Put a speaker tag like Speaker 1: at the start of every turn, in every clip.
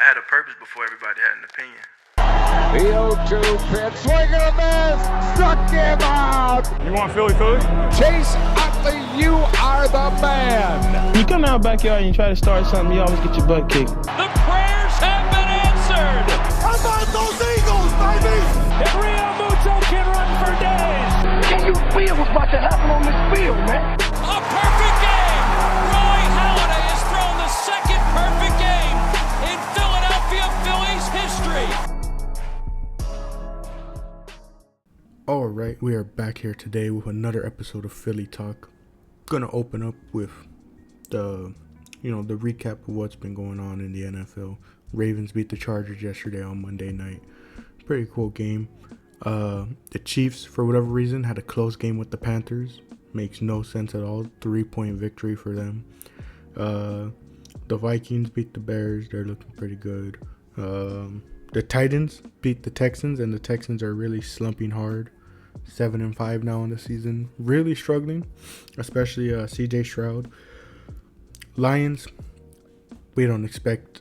Speaker 1: I had a purpose before everybody had an opinion.
Speaker 2: The 0-2 pitch, swing and a miss, struck him out.
Speaker 3: You want Philly?
Speaker 2: Chase Utley, you are the man.
Speaker 4: You come out backyard and you try to start something, you always get your butt kicked.
Speaker 5: The prayers have been answered.
Speaker 6: How about those Eagles, baby?
Speaker 5: And Rio Muto can run for days.
Speaker 7: Can you feel what's about to happen on this field, man?
Speaker 5: A perfect game. Roy Halladay has thrown the second perfect game in Philadelphia Phillies history.
Speaker 8: All right, we are back here today with another episode of Philly Talk. Gonna open up with the recap of what's been going on in the NFL. Ravens beat the Chargers yesterday on Monday night. Pretty cool game. The Chiefs, for whatever reason, had a close game with the Panthers. Makes no sense at all. 3-point victory for them. The Vikings beat the Bears. They're looking pretty good. The Titans beat the Texans, and the Texans are really slumping hard. 7-5 now in the season. Really struggling, especially CJ Stroud. Lions, we don't expect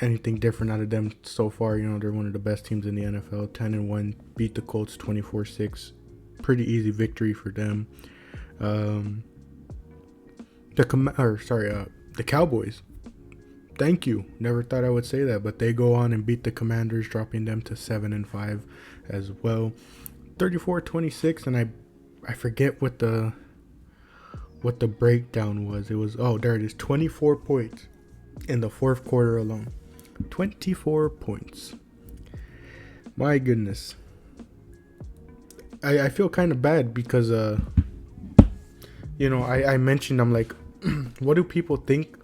Speaker 8: anything different out of them so far. They're one of the best teams in the NFL. 10-1, beat the Colts 24-6. Pretty easy victory for them. The Cowboys. Thank you. Never thought I would say that, but they go on and beat the Commanders, dropping them to 7-5 as well. 34-26, and I forget what the breakdown was. It was, there it is, 24 points in the fourth quarter alone. 24 points. My goodness. I feel kind of bad because I mentioned, I'm like, what do people think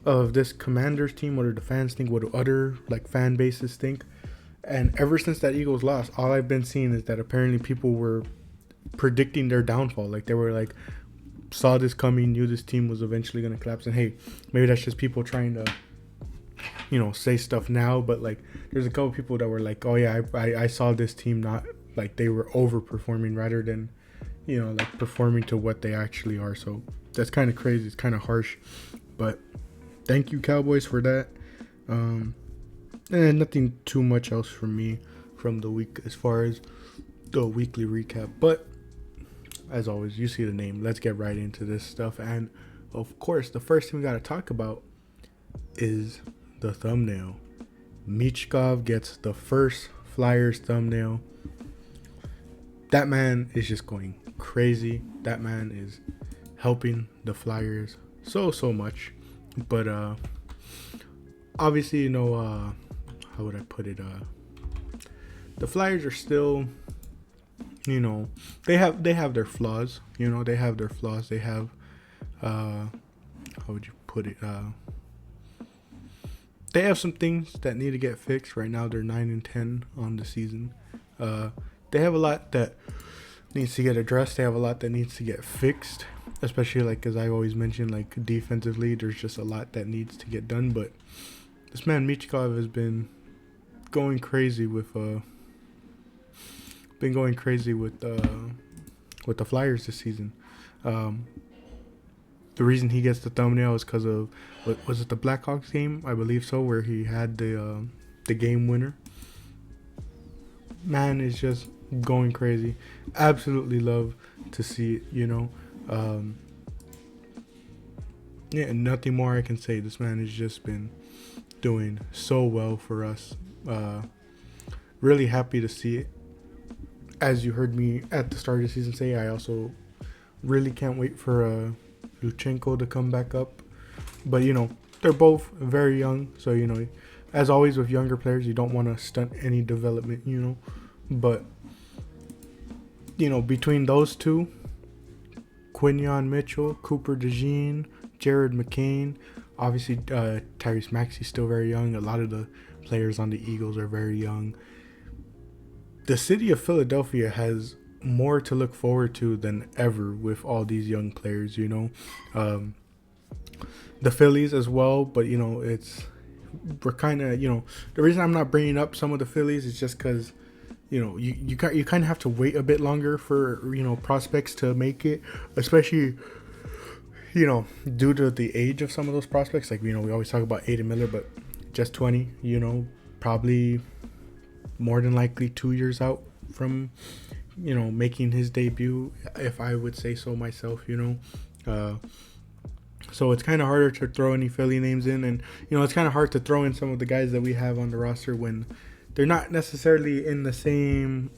Speaker 8: of this Commanders team? What do the fans think? What do other fan bases think? And ever since that Eagles loss, all I've been seeing is that apparently people were predicting their downfall. They were saw this coming, knew this team was eventually going to collapse. And hey, maybe that's just people trying to, say stuff now. But there's a couple people that were like, oh yeah, I saw this team not they were overperforming rather than, performing to what they actually are. So that's kind of crazy. It's kind of harsh. But thank you, Cowboys, for that. And nothing too much else from me from the week as far as the weekly recap. But as always, you see the name. Let's get right into this stuff. And of course, the first thing we got to talk about is the thumbnail. Michkov gets the first Flyers thumbnail. That man is just going crazy. That man is helping the Flyers so much. But obviously, how would I put it? The Flyers are still, they have their flaws. They have their flaws. They have, how would you put it? They have some things that need to get fixed. Right now, they're 9-10 on the season. They have a lot that needs to get addressed. They have a lot that needs to get fixed. Especially as I always mention, defensively, there's just a lot that needs to get done. But this man Michkov has been going crazy with the Flyers this season. The reason he gets the thumbnail is because of was it the Blackhawks game? I believe so, where he had the game winner. Man is just going crazy. Absolutely love to see it. Nothing more I can say. This man has just been doing so well for us. Really happy to see it. As you heard me at the start of the season say, I also really can't wait for Luchenko to come back up. But they're both very young, so as always with younger players, you don't want to stunt any development. But between those two, Quinyon Mitchell, Cooper DeJean, Jared McCain, obviously Tyrese Maxey's still very young. A lot of the players on the Eagles are very young. The city of Philadelphia has more to look forward to than ever with all these young players, the Phillies as well, but we're kind of, the reason I'm not bringing up some of the Phillies is just because you kind of have to wait a bit longer for prospects to make it, especially due to the age of some of those prospects. We always talk about Aiden Miller, but just 20, probably more than likely 2 years out from, making his debut, if I would say so myself, So it's kind of harder to throw any Philly names in. And, it's kind of hard to throw in some of the guys that we have on the roster when they're not necessarily in the same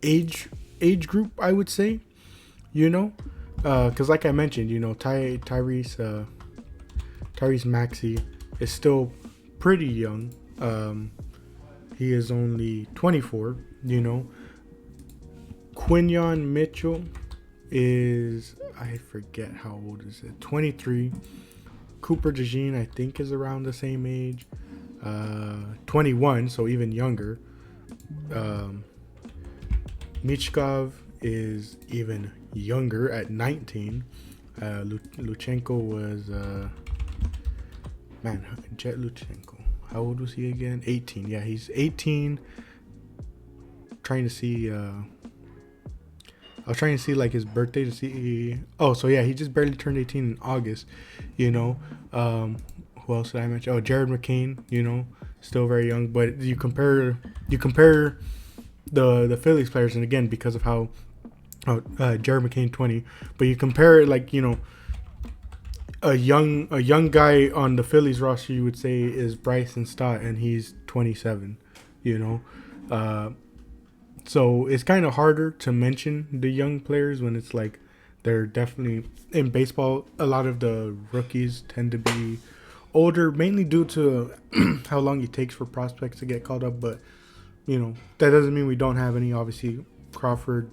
Speaker 8: age group, I would say, because like I mentioned, Tyrese Maxey is still pretty young. He is only 24, Quinyon Mitchell is, I forget how old is it, 23. Cooper DeJean, I think, is around the same age, 21, so even younger. Michkov is even younger at 19. Luchenko was, Jet Luchenko. How old was he again? 18. Yeah, he's 18. Trying to see, I was trying to see like his birthday to see. Oh, so yeah, he just barely turned 18 in August. Who else did I mention? Oh, Jared McCain. Still very young. But you compare the Phillies players, and again because of how Jared McCain 20, but you compare it like a young guy on the Phillies roster, you would say is Bryson Stott, and he's 27. So it's kind of harder to mention the young players when it's like they're definitely in baseball. A lot of the rookies tend to be older, mainly due to how long it takes for prospects to get called up. But that doesn't mean we don't have any. Obviously, Crawford,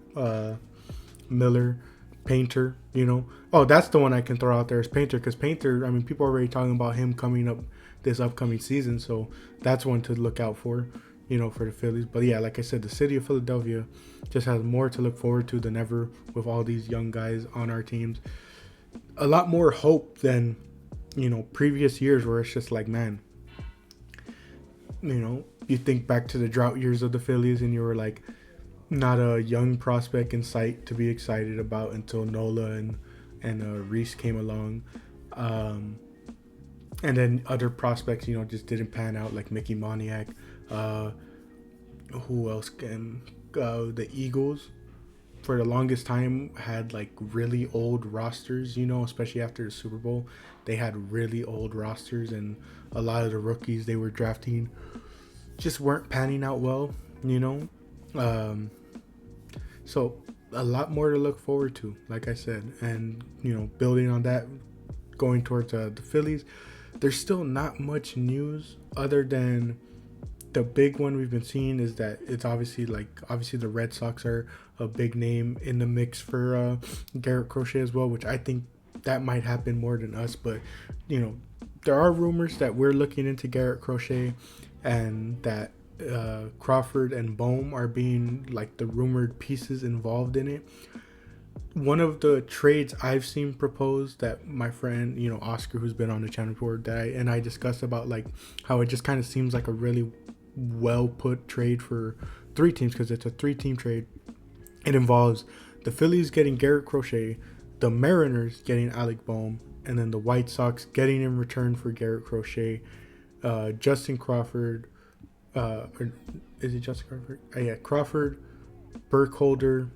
Speaker 8: Miller, Painter. Oh, that's the one I can throw out there is Painter, because Painter, I mean, people are already talking about him coming up this upcoming season, so that's one to look out for. For the Phillies. But yeah, like I said, the city of Philadelphia just has more to look forward to than ever with all these young guys on our teams. A lot more hope than, previous years where it's just like, man, you think back to the drought years of the Phillies and you were like, not a young prospect in sight to be excited about until Nola and Reese came along. And then other prospects, just didn't pan out, like Mickey Moniak. Who else can? The Eagles, for the longest time, had like really old rosters, especially after the Super Bowl. They had really old rosters, and a lot of the rookies they were drafting just weren't panning out well, So a lot more to look forward to, like I said. And, building on that, going towards the Phillies, there's still not much news other than the big one we've been seeing is that it's obviously the Red Sox are a big name in the mix for Garrett Crochet as well, which I think that might happen more than us. But, there are rumors that we're looking into Garrett Crochet and that Crawford and Bohm are being like the rumored pieces involved in it. One of the trades I've seen proposed that my friend, Oscar, who's been on the channel before, and I discussed about like how it just kind of seems like a really well put trade for 3 teams, because it's a 3-team trade. It involves the Phillies getting Garrett Crochet, the Mariners getting Alec Bohm, and then the White Sox getting in return for Garrett Crochet, Justin Crawford, or is it Justin Crawford? Yeah, Crawford, Burkholder,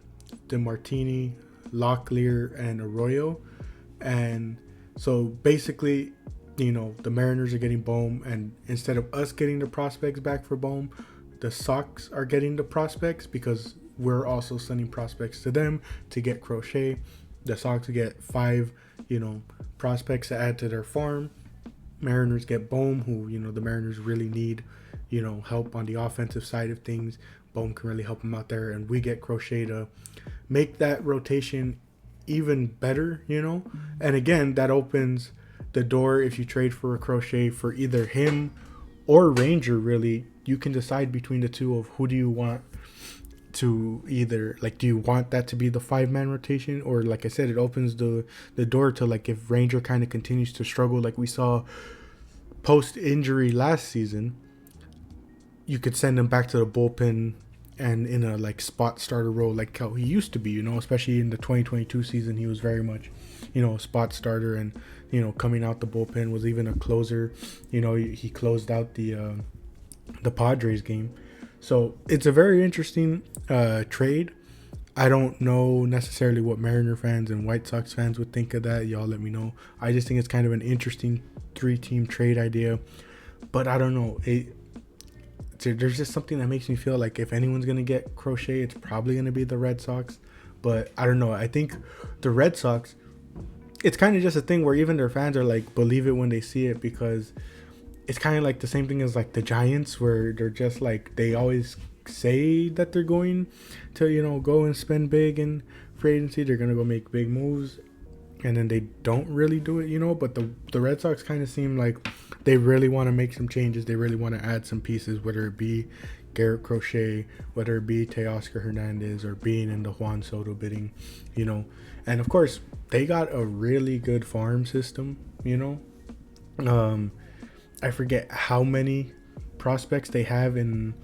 Speaker 8: DeMartini, Locklear, and Arroyo. And so basically, the Mariners are getting Bohm, and instead of us getting the prospects back for Bohm, the Sox are getting the prospects, because we're also sending prospects to them to get Crochet. The Sox get 5, prospects to add to their farm. Mariners get Bohm, who, the Mariners really need, help on the offensive side of things. Bohm can really help them out there, and we get Crochet to make that rotation even better, And again, that opens the door. If you trade for a Crochet for either him or Ranger, really, you can decide between the two of who do you want to either, like, do you want that to be the 5-man rotation, or like I said, it opens the door to, like, if Ranger kind of continues to struggle like we saw post injury last season, you could send him back to the bullpen and in a like spot starter role like how he used to be, especially in the 2022 season. He was very much, a spot starter, and, coming out the bullpen, was even a closer. He closed out the Padres game. So it's a very interesting trade. I don't know necessarily what Mariner fans and White Sox fans would think of that. Y'all let me know. I just think it's kind of an interesting 3-team trade idea. But I don't know. There's just something that makes me feel like if anyone's going to get Crochet, it's probably going to be the Red Sox. But I don't know. I think the Red Sox, it's kind of just a thing where even their fans are like, believe it when they see it, because it's kind of like the same thing as like the Giants, where they're just like, they always say that they're going to, go and spend big in free agency. They're going to go make big moves, and then they don't really do it, but the Red Sox kind of seem like they really want to make some changes. They really want to add some pieces, whether it be Garrett, Crochet, whether it be Teoscar Hernandez, or being in the Juan Soto bidding, and of course they got a really good farm system. I forget how many prospects they have in,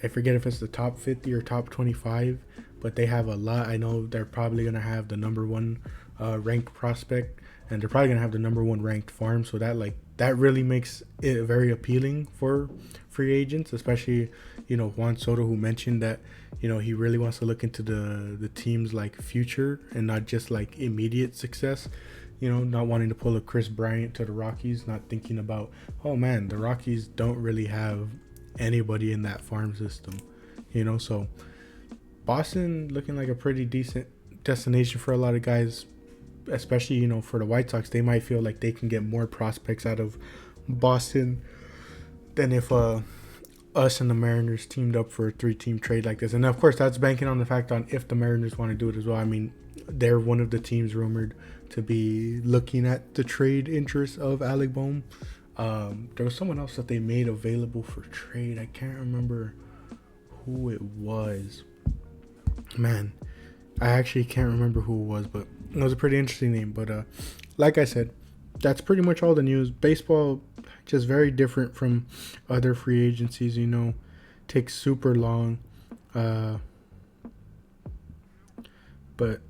Speaker 8: I forget if it's the top 50 or top 25, but they have a lot. I know they're probably going to have the number one ranked prospect, and they're probably going to have the number one ranked farm. So that really makes it very appealing for free agents, especially, Juan Soto, who mentioned that, he really wants to look into the team's like future and not just like immediate success. Not wanting to pull a Chris Bryant to the Rockies, not thinking about, oh man, the Rockies don't really have anybody in that farm system, so Boston looking like a pretty decent destination for a lot of guys, especially, for the White Sox. They might feel like they can get more prospects out of Boston than if us and the Mariners teamed up for a 3-team trade like this. And of course, that's banking on the fact on if the Mariners want to do it as well. I mean, they're one of the teams rumored to be looking at the trade interest of Alec Bohm. There was someone else that they made available for trade. I can't remember who it was. Man, I actually can't remember who it was, but it was a pretty interesting name. But like I said, that's pretty much all the news. Baseball, just very different from other free agencies, takes super long. But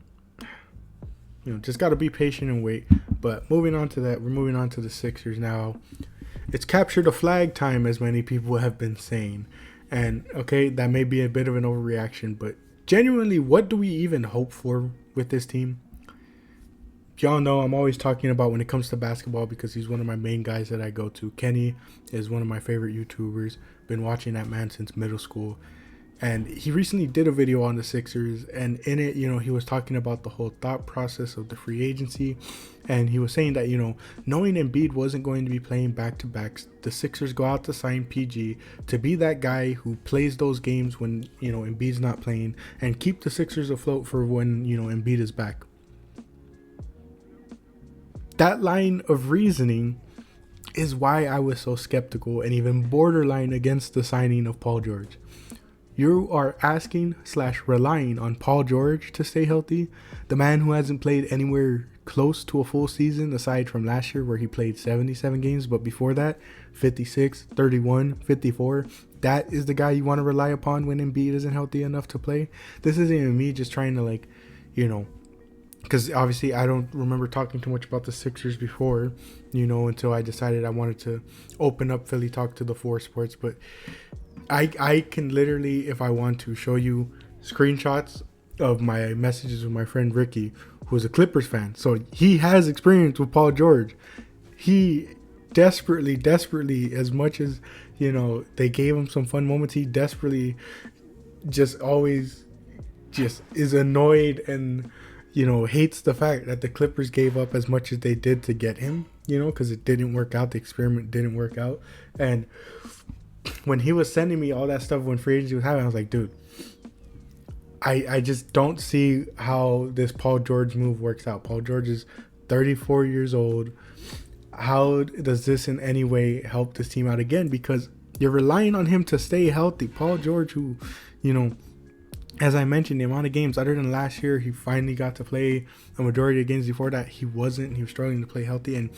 Speaker 8: just got to be patient and wait. But moving on to that, we're moving on to the Sixers now. It's capture the flag time, as many people have been saying. And, okay, that may be a bit of an overreaction, but genuinely, what do we even hope for with this team? Y'all know I'm always talking about when it comes to basketball, because he's one of my main guys that I go to. Kenny is one of my favorite YouTubers. Been watching that man since middle school. And he recently did a video on the Sixers, and in it, he was talking about the whole thought process of the free agency. And he was saying that, knowing Embiid wasn't going to be playing back-to-backs, the Sixers go out to sign PG to be that guy who plays those games when, Embiid's not playing, and keep the Sixers afloat for when, Embiid is back. That line of reasoning is why I was so skeptical and even borderline against the signing of Paul George. You are asking / relying on Paul George to stay healthy, the man who hasn't played anywhere close to a full season aside from last year where he played 77 games, but before that, 56, 31, 54. That is the guy you want to rely upon when Embiid isn't healthy enough to play. This isn't even me just trying to because obviously I don't remember talking too much about the Sixers before, until I decided I wanted to open up Philly Talk to the 4 sports. But I can literally, if I want to, show you screenshots of my messages with my friend Ricky, who's a Clippers fan. So he has experience with Paul George. He desperately, as much as, they gave him some fun moments, he desperately just always just is annoyed and, hates the fact that the Clippers gave up as much as they did to get him, because it didn't work out. The experiment didn't work out. And when he was sending me all that stuff when free agency was happening, I was like, dude, I just don't see how this Paul George move works out. Paul George is 34 years old. How does this in any way help this team out again? Because you're relying on him to stay healthy. Paul George, who, as I mentioned, the amount of games other than last year, he finally got to play a majority of games. Before that, he wasn't. He was struggling to play healthy. And,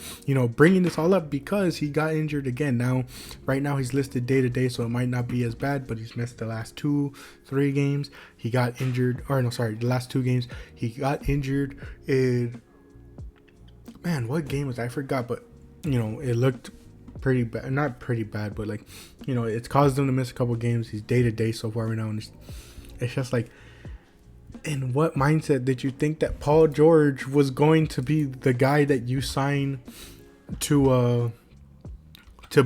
Speaker 8: bringing this all up because he got injured again. Now, right now, he's listed day to day, so it might not be as bad, but he's missed the last 2-3 games. He got injured, the last 2 games. He got injured in, man, what game was that? I forgot, but, it looked pretty bad. Not pretty bad, but, it's caused him to miss a couple games. He's day to day so far right now, and it's just like, in what mindset did you think that Paul George was going to be the guy that you sign to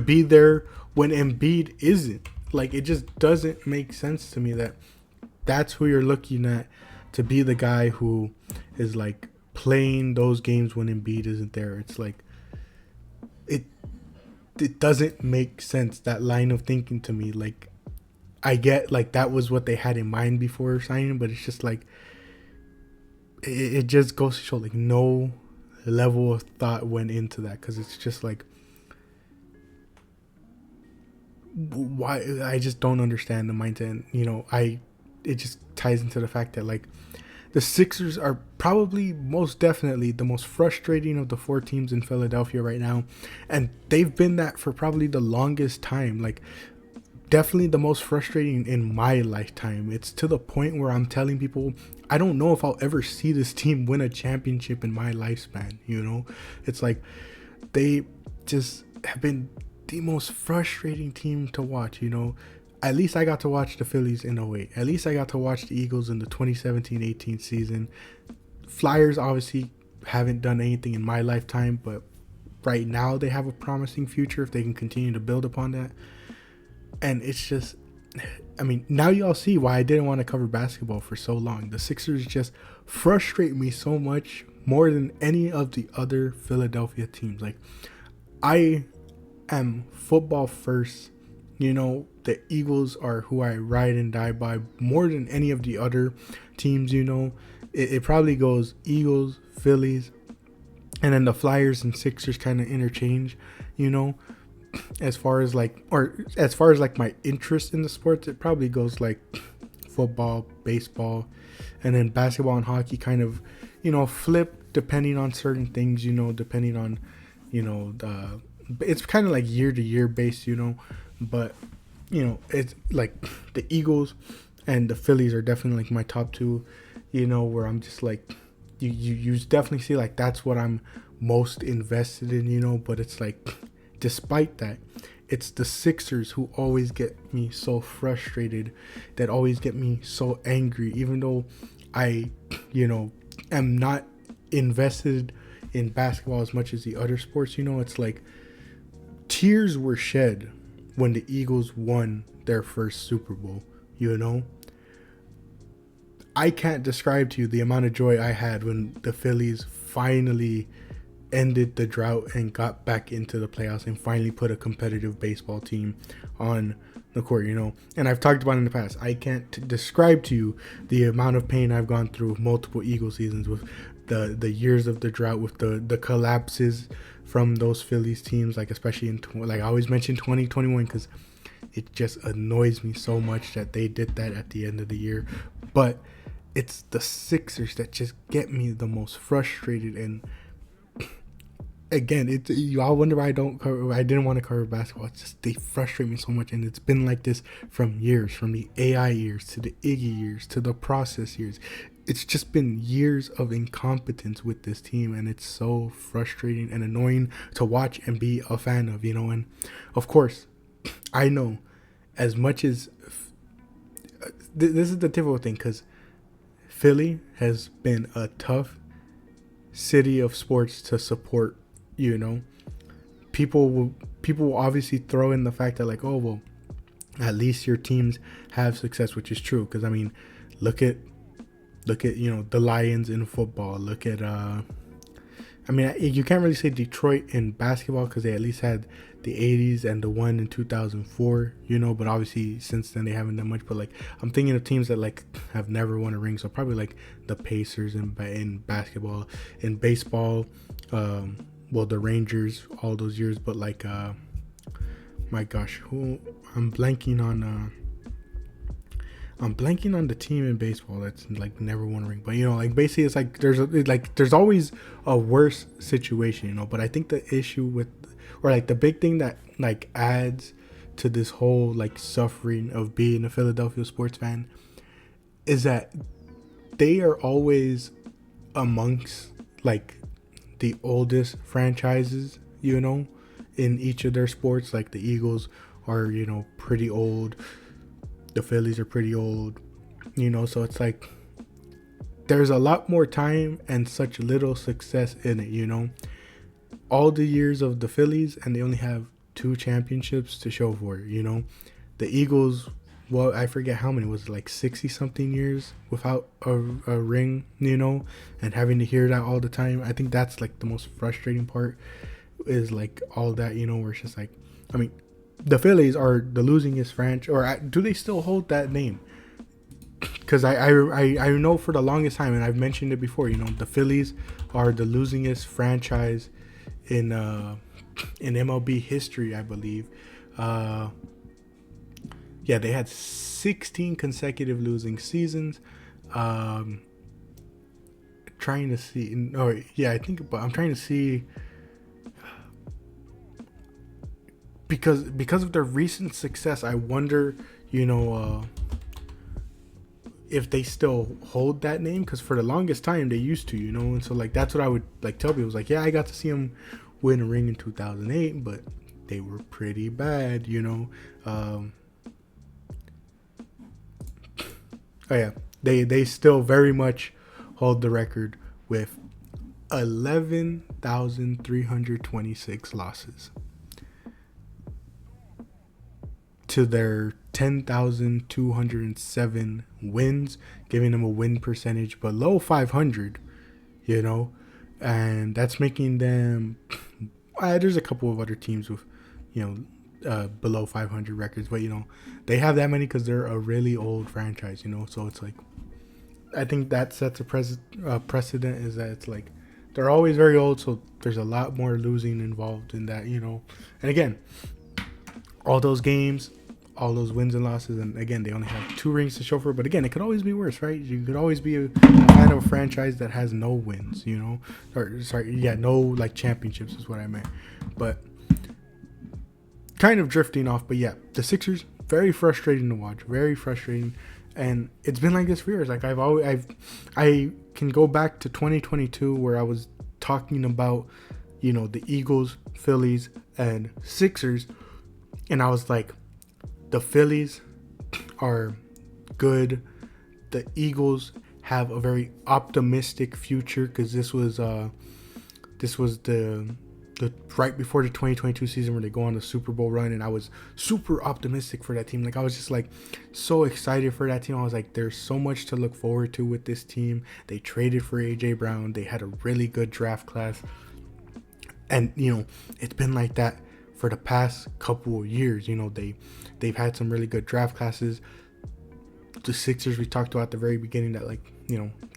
Speaker 8: be there when Embiid isn't? Like, it just doesn't make sense to me that that's who you're looking at to be the guy who is like playing those games when Embiid isn't there. It's like, it doesn't make sense, that line of thinking to me. Like, I get like that was what they had in mind before signing, but it's just like it just goes to show like no level of thought went into that, because it's just like, why? I just don't understand the mindset. And, it just ties into the fact that like the Sixers are probably most definitely the most frustrating of the 4 teams in Philadelphia right now, and they've been that for probably the longest time. Like, definitely the most frustrating in my lifetime. It's to the point where I'm telling people I don't know if I'll ever see this team win a championship in my lifespan. It's like they just have been the most frustrating team to watch. At least I got to watch the Phillies in 08. At least I got to watch the Eagles in the 2017-18 season. Flyers obviously haven't done anything in my lifetime, but right now they have a promising future if they can continue to build upon that. And it's just, now y'all see why I didn't want to cover basketball for so long. The Sixers just frustrate me so much more than any of the other Philadelphia teams. Like, I am football first. The Eagles are who I ride and die by more than any of the other teams. It probably goes Eagles, Phillies, and then the Flyers and Sixers kind of interchange, as far as like my interest in the sports. It probably goes like football, baseball, and then basketball and hockey kind of, flip depending on certain things, depending on, it's kind of like year to year based, but, it's like the Eagles and the Phillies are definitely like my top 2, where I'm just like, you definitely see like that's what I'm most invested in, but it's like, despite that, it's the Sixers who always get me so frustrated, that always get me so angry, even though I, am not invested in basketball as much as the other sports. It's like tears were shed when the Eagles won their first Super Bowl. I can't describe to you the amount of joy I had when the Phillies finally ended the drought and got back into the playoffs and finally put a competitive baseball team on the court, And I've talked about it in the past. I can't describe to you the amount of pain I've gone through with multiple Eagle seasons, with the years of the drought, with the collapses from those Phillies teams, like especially in I always mention 2021 because it just annoys me so much that they did that at the end of the year. But it's the Sixers that just get me the most frustrated. And again, you all wonder why I didn't want to cover basketball. It's just they frustrate me so much, and it's been like this from years, from the AI years to the Iggy years to the process years. It's just been years of incompetence with this team, and it's so frustrating and annoying to watch and be a fan of, And of course, I know as much as this is the difficult thing, because Philly has been a tough city of sports to support. People will obviously throw in the fact that like, oh well, at least your teams have success, which is true. Because look at the Lions in football. Look at you can't really say Detroit in basketball because they at least had the 80s and the one in 2004, but obviously since then they haven't done much. But like, I'm thinking of teams that like have never won a ring, so probably like the Pacers in basketball. In baseball, the Rangers all those years. But like, my gosh, who I'm blanking on. I'm blanking on the team in baseball that's like never won a ring, but like basically it's like there's always a worse situation, but I think the issue with, or like the big thing that like adds to this whole like suffering of being a Philadelphia sports fan is that they are always amongst like the oldest franchises, in each of their sports. Like the Eagles are, pretty old. The Phillies are pretty old, so it's like there's a lot more time and such little success in it, all the years of the Phillies, and they only have 2 championships to show for it, the Eagles, well, I forget how many, was it like 60 something years without a ring, and having to hear that all the time. I think that's like the most frustrating part, is like all that, where it's just like, I mean, the Phillies are the losingest franchise, or do they still hold that name? Because I know for the longest time, and I've mentioned it before, the Phillies are the losingest franchise in MLB history, I believe. Yeah, they had 16 consecutive losing seasons. Trying to see, I think, but I'm trying to see. Because of their recent success, I wonder, if they still hold that name. Because for the longest time, they used to, and so like that's what I would like tell people. It was like, yeah, I got to see them win a ring in 2008, but they were pretty bad, Oh yeah, they still very much hold the record with 11,326 losses to their 10,207 wins, giving them a win percentage below 500, and that's making them. There's a couple of other teams with, below 500 records, but they have that many because they're a really old franchise, so it's like, I think that sets a precedent, is that it's like they're always very old, so there's a lot more losing involved in that, and again, all those games, all those wins and losses, and again, they only have 2 rings to show for it, but again, it could always be worse, right? You could always be a fan of a franchise that has no wins, no like championships is what I meant, but kind of drifting off. But yeah, the Sixers, very frustrating to watch, very frustrating, and it's been like this for years. Like I can go back to 2022 where I was talking about, the Eagles, Phillies, and Sixers, and I was like, the Phillies are good. The Eagles have a very optimistic future, because this was the right before the 2022 season where they go on the Super Bowl run, and I was super optimistic for that team. Like I was just like so excited for that team. I was like, there's so much to look forward to with this team. They traded for AJ Brown. They had a really good draft class, and it's been like that for the past couple of years. They've had some really good draft classes. The Sixers, we talked about at the very beginning that, like,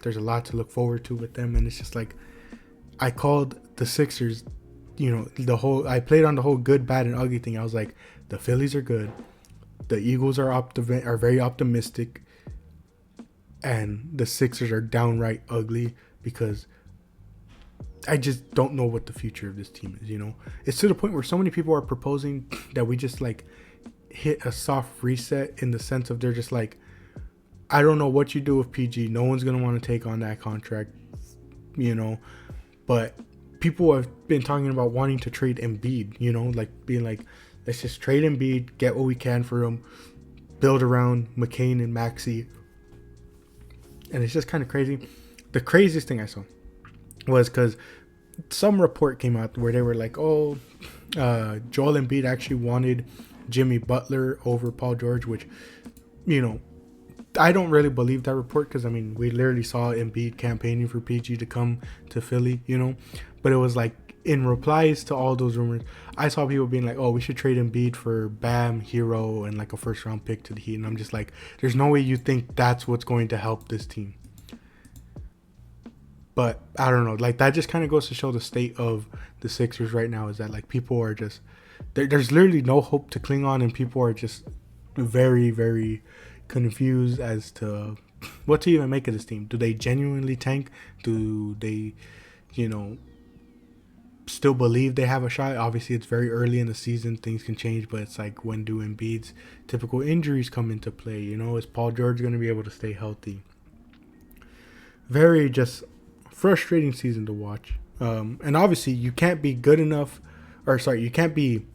Speaker 8: there's a lot to look forward to with them, and it's just like, I called the Sixers, I played on the whole good, bad, and ugly thing. I was like, the Phillies are good, the Eagles are very optimistic, and the Sixers are downright ugly, because I just don't know what the future of this team is. It's to the point where so many people are proposing that we just like hit a soft reset, in the sense of they're just like, I don't know what you do with PG. No one's going to want to take on that contract, but people have been talking about wanting to trade Embiid, like being like, let's just trade Embiid, get what we can for him, build around McCain and Maxey. And it's just kind of crazy. The craziest thing I saw was because some report came out where they were like, Joel Embiid actually wanted Jimmy Butler over Paul George, which, I don't really believe that report, because, I mean, we literally saw Embiid campaigning for PG to come to Philly, but it was like, in replies to all those rumors, I saw people being like, we should trade Embiid for Bam, Hero, and like a first round pick to the Heat. And I'm just like, there's no way you think that's what's going to help this team. But I don't know, like, that just kind of goes to show the state of the Sixers right now, is that like people are just, there's literally no hope to cling on, and people are just very, very confused as to what to even make of this team. Do they genuinely tank? Do they, still believe they have a shot? Obviously, it's very early in the season. Things can change, but it's like, when do Embiid's typical injuries come into play? Is Paul George going to be able to stay healthy? Very just frustrating season to watch. And obviously, you can't be good enough, you can't be,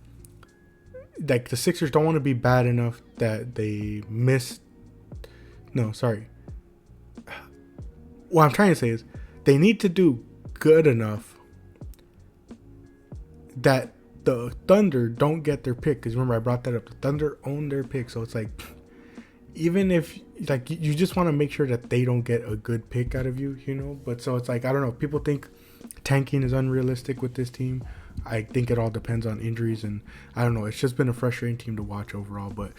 Speaker 8: like, the Sixers don't want to be bad enough that they miss. No, sorry. What I'm trying to say is they need to do good enough that the Thunder don't get their pick. Because remember, I brought that up. The Thunder own their pick. So it's like, even if, like, you just want to make sure that they don't get a good pick out of you, But so it's like, I don't know. People think tanking is unrealistic with this team. I think it all depends on injuries. And I don't know. It's just been a frustrating team to watch overall. But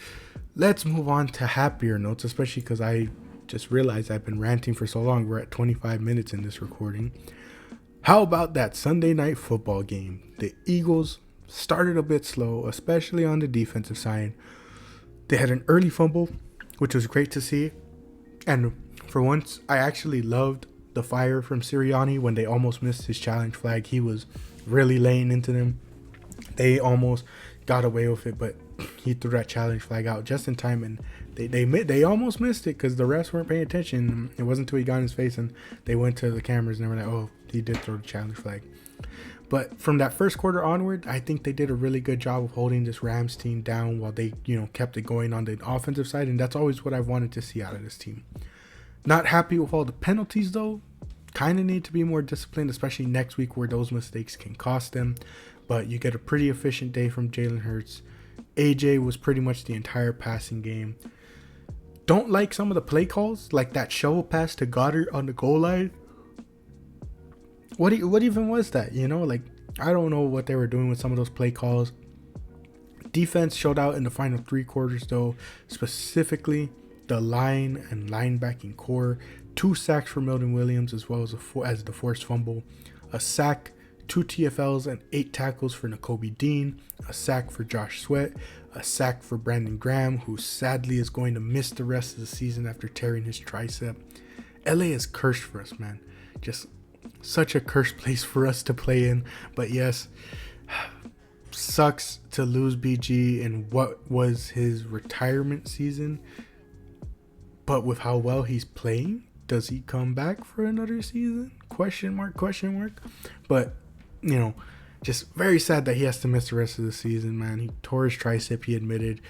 Speaker 8: let's move on to happier notes, especially because I just realized I've been ranting for so long. We're at 25 minutes in this recording. How about that Sunday night football game? The Eagles started a bit slow, especially on the defensive side. They had an early fumble, which was great to see. And for once, I actually loved the fire from Sirianni when they almost missed his challenge flag. He was really laying into them. They almost got away with it, but he threw that challenge flag out just in time, and they almost missed it because the refs weren't paying attention. It wasn't until he got in his face and they went to the cameras and they were like, oh, he did throw the challenge flag. But from that first quarter onward, I think they did a really good job of holding this Rams team down while they, kept it going on the offensive side, and that's always what I've wanted to see out of this team. Not happy with all the penalties, though. Kind of need to be more disciplined, especially next week where those mistakes can cost them. But you get a pretty efficient day from Jalen Hurts. AJ was pretty much the entire passing game. Don't like some of the play calls, like that shovel pass to Goddard on the goal line. What even was that? I don't know what they were doing with some of those play calls. Defense showed out in the final 3 quarters, though, specifically the line and linebacking core. 2 sacks for Milton Williams, as well as the forced fumble. A sack, 2 TFLs, and 8 tackles for Nakobe Dean. A sack for Josh Sweat. A sack for Brandon Graham, who sadly is going to miss the rest of the season after tearing his tricep. LA is cursed for us, man. Just such a cursed place for us to play in. But yes, sucks to lose BG in what was his retirement season. But with how well he's playing, does he come back for another season? Question mark. But, just very sad that he has to miss the rest of the season, man. He tore his tricep, he admitted.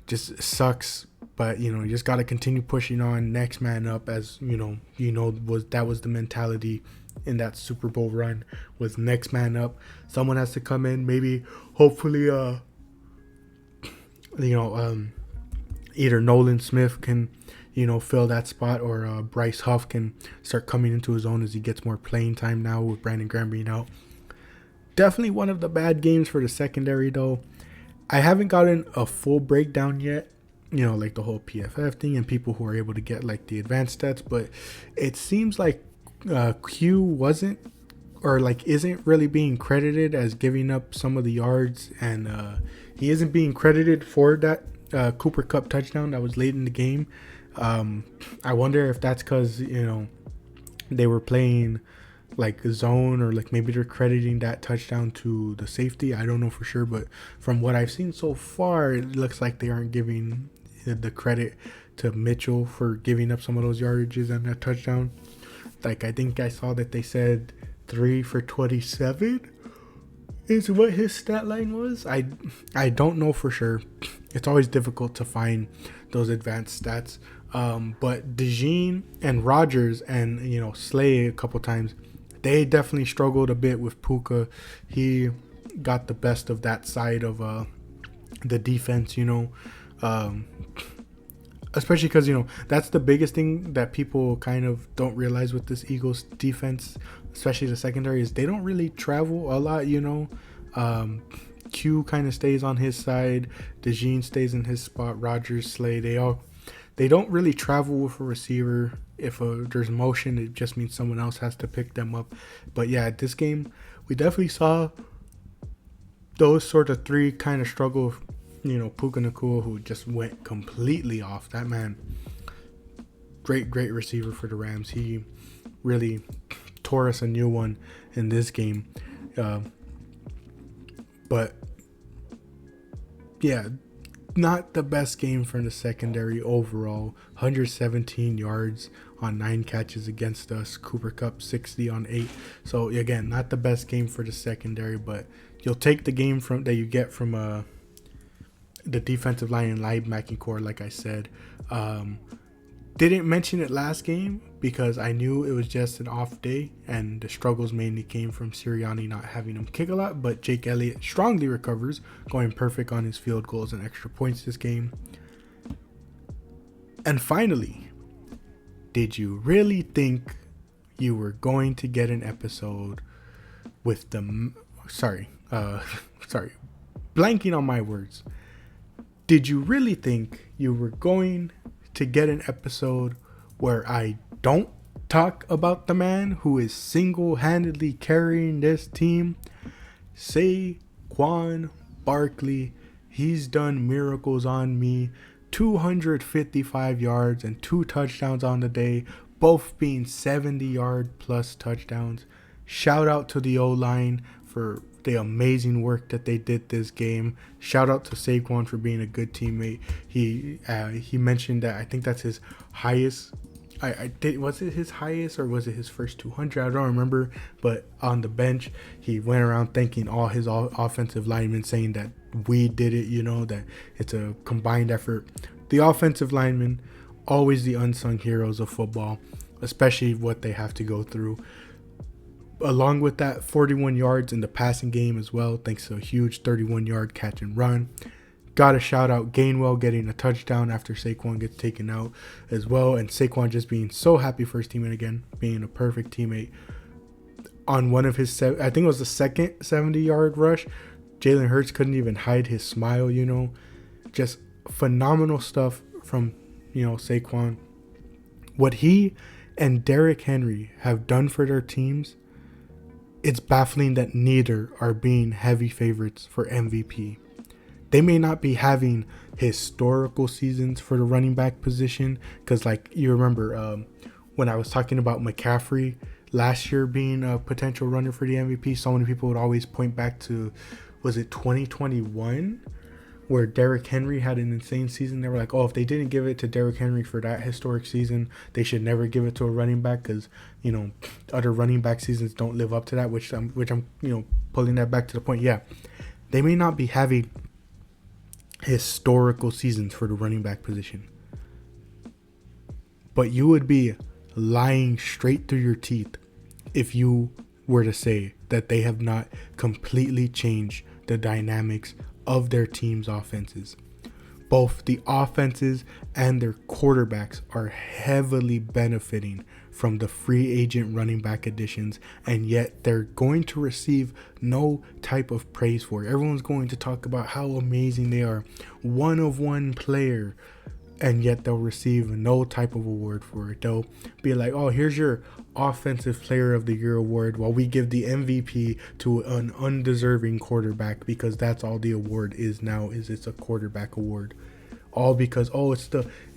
Speaker 8: Just sucks. But, you just got to continue pushing on. Next man up, as, that was the mentality in that Super Bowl run, was next man up. Someone has to come in, maybe, hopefully, either Nolan Smith can, fill that spot, or Bryce Huff can start coming into his own as he gets more playing time now with Brandon Graham being out. Definitely one of the bad games for the secondary, though. I haven't gotten a full breakdown yet, like the whole PFF thing and people who are able to get like the advanced stats, but it seems like Q wasn't, or like isn't really being credited as giving up some of the yards, and he isn't being credited for that Cooper Kupp touchdown that was late in the game. I wonder if that's because they were playing like zone, or like maybe they're crediting that touchdown to the safety. I don't know for sure, but from what I've seen so far, it looks like they aren't giving the credit to Mitchell for giving up some of those yardages and that touchdown. Like, I think I saw that they said 3 for 27 is what his stat line was. I don't know for sure. It's always difficult to find those advanced stats. But DeJean and Rodgers and, Slay a couple times, they definitely struggled a bit with Puka. He got the best of that side of the defense, especially because, that's the biggest thing that people kind of don't realize with this Eagles defense, especially the secondary, is they don't really travel a lot, Q kind of stays on his side. DeJean stays in his spot. Rodgers, Slay, they don't really travel with a receiver. If there's motion, it just means someone else has to pick them up. But yeah, this game, we definitely saw those sort of 3 kind of struggle Puka Nacua, who just went completely off. That man, great receiver for the Rams. He really tore us a new one in this game. But yeah, not the best game for the secondary overall. 117 yards on 9 catches against us. Cooper Kupp 60 on 8. So again, not the best game for the secondary, but you'll take the game that you get from the defensive line and linebacking core, like I said. Didn't mention it last game because I knew it was just an off day and the struggles mainly came from Sirianni not having him kick a lot, but Jake Elliott strongly recovers, going perfect on his field goals and extra points this game. And finally, did you really think you were going to get an episode with blanking on my words. Did you really think you were going to get an episode where I don't talk about the man who is single-handedly carrying this team? Saquon Barkley. He's done miracles on me. 255 yards and 2 touchdowns on the day, both being 70-yard plus touchdowns. Shout out to the O-line for the amazing work that they did this game. Shout out to Saquon for being a good teammate. He mentioned that I think that's his highest. Was it his highest or was it his first 200? I don't remember. But on the bench, he went around thanking all his offensive linemen, saying that we did it. That it's a combined effort. The offensive linemen, always the unsung heroes of football, especially what they have to go through. Along with that, 41 yards in the passing game as well, thanks to a huge 31-yard catch and run. Got to shout out Gainwell getting a touchdown after Saquon gets taken out as well. And Saquon just being so happy for his teammate again, being a perfect teammate. On one of his, I think it was the second 70-yard rush, Jalen Hurts couldn't even hide his smile, Just phenomenal stuff from, Saquon. What he and Derrick Henry have done for their teams, it's baffling that neither are being heavy favorites for MVP. They may not be having historical seasons for the running back position, because you remember when I was talking about McCaffrey last year being a potential runner for the MVP, so many people would always point back to, was it 2021? Where Derrick Henry had an insane season. They were like, if they didn't give it to Derrick Henry for that historic season, they should never give it to a running back because, other running back seasons don't live up to that, which I'm pulling that back to the point. Yeah, they may not be having historical seasons for the running back position, but you would be lying straight through your teeth if you were to say that they have not completely changed the dynamics of their team's offenses. Both the offenses and their quarterbacks are heavily benefiting from the free agent running back additions, and yet they're going to receive no type of praise for it. Everyone's going to talk about how amazing they are, one of one player, and yet they'll receive no type of award for it. They'll be like, here's your offensive player of the year award, while we give the MVP to an undeserving quarterback, because that's all the award is now, is it's a quarterback award. All because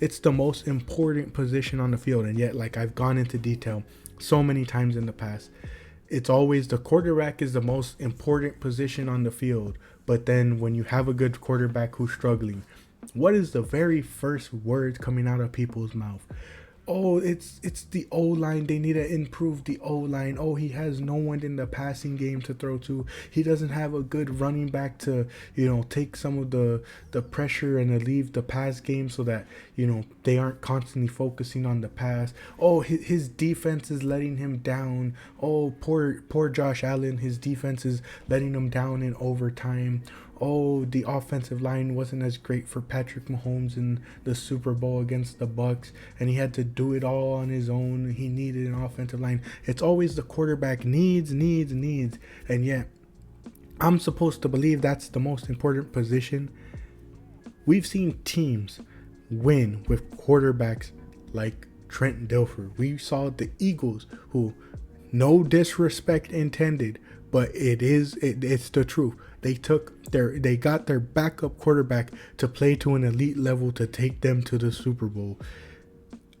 Speaker 8: it's the most important position on the field. And yet, like I've gone into detail so many times in the past, it's always the quarterback is the most important position on the field. But then when you have a good quarterback who's struggling, what is the very first word coming out of people's mouth? It's the O-line. They need to improve the O-line. He has no one in the passing game to throw to. He doesn't have a good running back to, take some of the pressure and relieve the pass game so that, they aren't constantly focusing on the pass. His defense is letting him down. Poor Josh Allen. His defense is letting him down in overtime. The offensive line wasn't as great for Patrick Mahomes in the Super Bowl against the Bucks, and he had to do it all on his own. He needed an offensive line. It's always the quarterback needs, and yet I'm supposed to believe that's the most important position. We've seen teams win with quarterbacks like Trent Dilfer. We saw the Eagles, who, no disrespect intended, but it's the truth. They got their backup quarterback to play to an elite level to take them to the Super Bowl.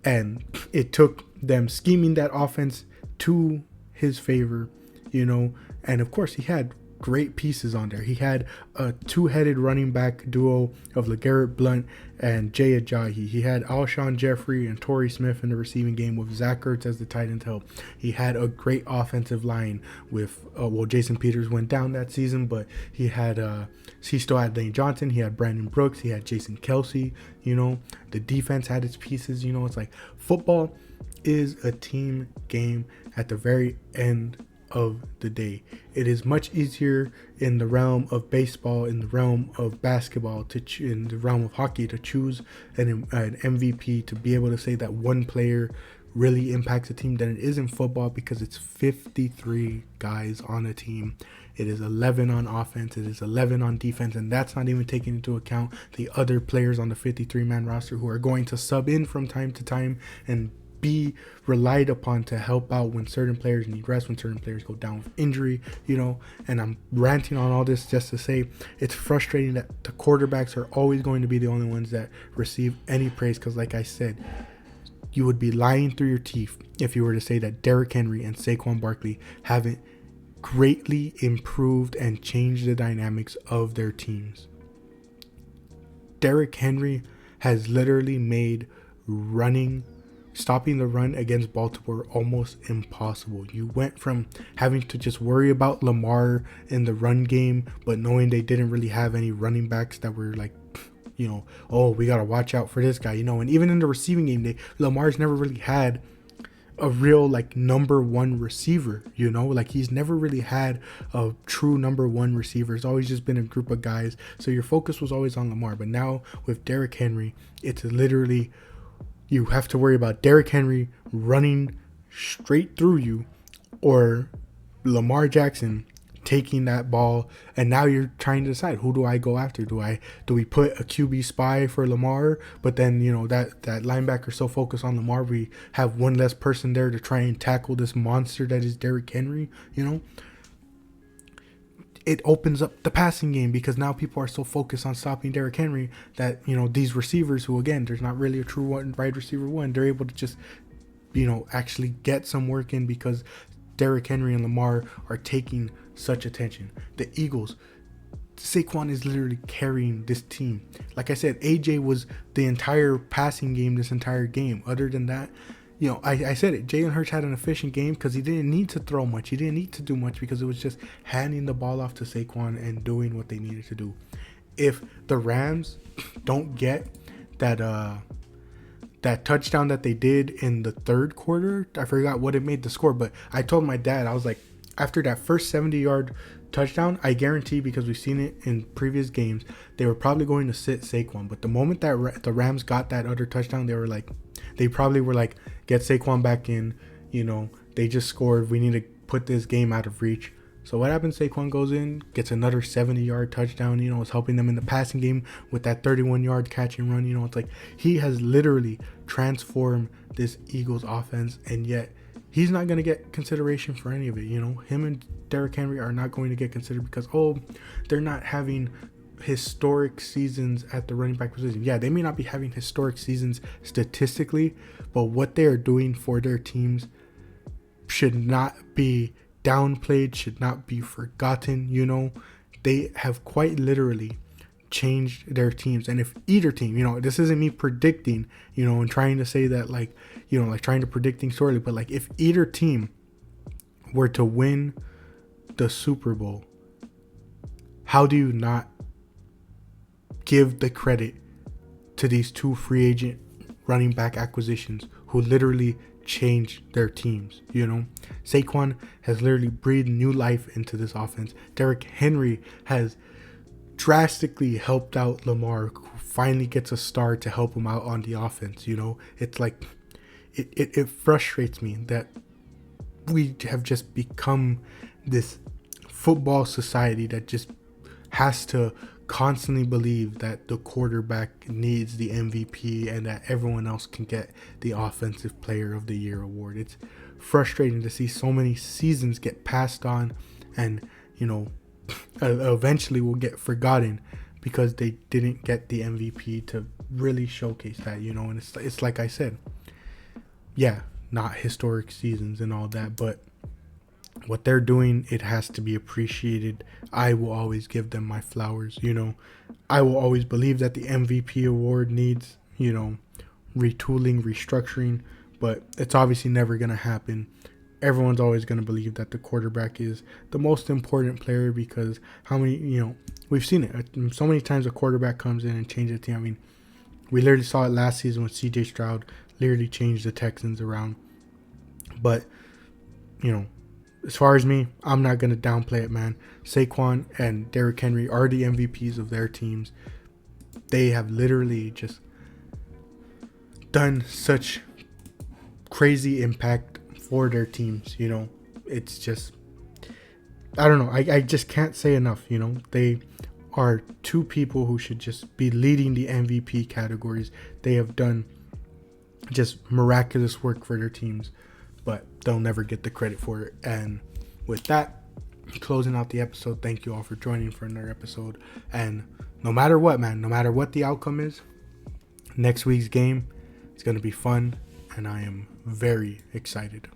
Speaker 8: And it took them scheming that offense to his favor, and of course he had great pieces on there. He had a two-headed running back duo of LeGarrette Blount and Jay Ajayi. He had Alshon Jeffrey and Torrey Smith in the receiving game with Zach Ertz as the tight end help. He had a great offensive line with Jason Peters went down that season, but he still had Lane Johnson. He had Brandon Brooks. He had Jason Kelsey. The defense had its pieces. It's like football is a team game at the very end of the day. It is much easier in the realm of baseball, in the realm of basketball, in the realm of hockey to choose an MVP, to be able to say that one player really impacts a team than it is in football, because it's 53 guys on a team. It is 11 on offense, it is 11 on defense, and that's not even taking into account the other players on the 53-man roster who are going to sub in from time to time and be relied upon to help out when certain players need rest, when certain players go down with injury, and I'm ranting on all this just to say it's frustrating that the quarterbacks are always going to be the only ones that receive any praise, because like I said, you would be lying through your teeth if you were to say that Derrick Henry and Saquon Barkley haven't greatly improved and changed the dynamics of their teams. Derrick Henry has literally made stopping the run against Baltimore almost impossible. You went from having to just worry about Lamar in the run game, but knowing they didn't really have any running backs that were like, we got to watch out for this guy, and even in the receiving game, Lamar's never really had a real number one receiver, he's never really had a true number one receiver. It's always just been a group of guys. So your focus was always on Lamar. But now with Derrick Henry, it's literally, you have to worry about Derrick Henry running straight through you or Lamar Jackson taking that ball. And now you're trying to decide, who do I go after? Do we put a QB spy for Lamar? But then, that linebacker so focused on Lamar, we have one less person there to try and tackle this monster that is Derrick Henry, It opens up the passing game because now people are so focused on stopping Derrick Henry that, these receivers who, again, there's not really a true wide receiver one, they're able to just, actually get some work in because Derrick Henry and Lamar are taking such attention. The Eagles, Saquon is literally carrying this team. Like I said, AJ was the entire passing game this entire game. Other than that, I said it. Jalen Hurts had an efficient game because he didn't need to throw much. He didn't need to do much because it was just handing the ball off to Saquon and doing what they needed to do. If the Rams don't get that touchdown that they did in the third quarter, I forgot what it made the score, but I told my dad, I was like, after that first 70-yard touchdown, I guarantee, because we've seen it in previous games, they were probably going to sit Saquon. But the moment that the Rams got that other touchdown, they probably were like, get Saquon back in. They just scored. We need to put this game out of reach. So what happens? Saquon goes in, gets another 70-yard touchdown. It's helping them in the passing game with that 31-yard catch and run. It's like he has literally transformed this Eagles offense, and yet he's not going to get consideration for any of it. Him and Derrick Henry are not going to get considered because, they're not having historic seasons at the running back position. Yeah, they may not be having historic seasons statistically, but what they are doing for their teams should not be downplayed, should not be forgotten. They have quite literally changed their teams. And if either team, this isn't me predicting, and trying to say that trying to predict things shortly, but if either team were to win the Super Bowl, how do you not give the credit to these two free agent running back acquisitions who literally changed their teams? Saquon has literally breathed new life into this offense. Derrick Henry has drastically helped out Lamar, who finally gets a star to help him out on the offense. It's like it frustrates me that we have just become this football society that just has to constantly believe that the quarterback needs the MVP and that everyone else can get the Offensive Player of the Year award. It's frustrating to see so many seasons get passed on and, eventually will get forgotten because they didn't get the MVP to really showcase that, you know. And it's like I said, yeah, not historic seasons and all that, but what they're doing, it has to be appreciated. I will always give them my flowers, you know. I will always believe that the MVP award needs, you know, retooling, restructuring, but it's obviously never going to happen. Everyone's always going to believe that the quarterback is the most important player because how many, you know, we've seen it so many times. A quarterback comes in and changes the team. I mean, we literally saw it last season when CJ Stroud literally changed the Texans around. But, you know, as far as me, I'm not going to downplay it, man. Saquon and Derrick Henry are the MVPs of their teams. They have literally just done such crazy impact for their teams, you know. It's just, I don't know. I just can't say enough, you know. They are two people who should just be leading the MVP categories. They have done just miraculous work for their teams, but they'll never get the credit for it. And with that, closing out the episode, thank you all for joining for another episode. And no matter what, man, no matter what the outcome is, next week's game, it's going to be fun, and I am very excited.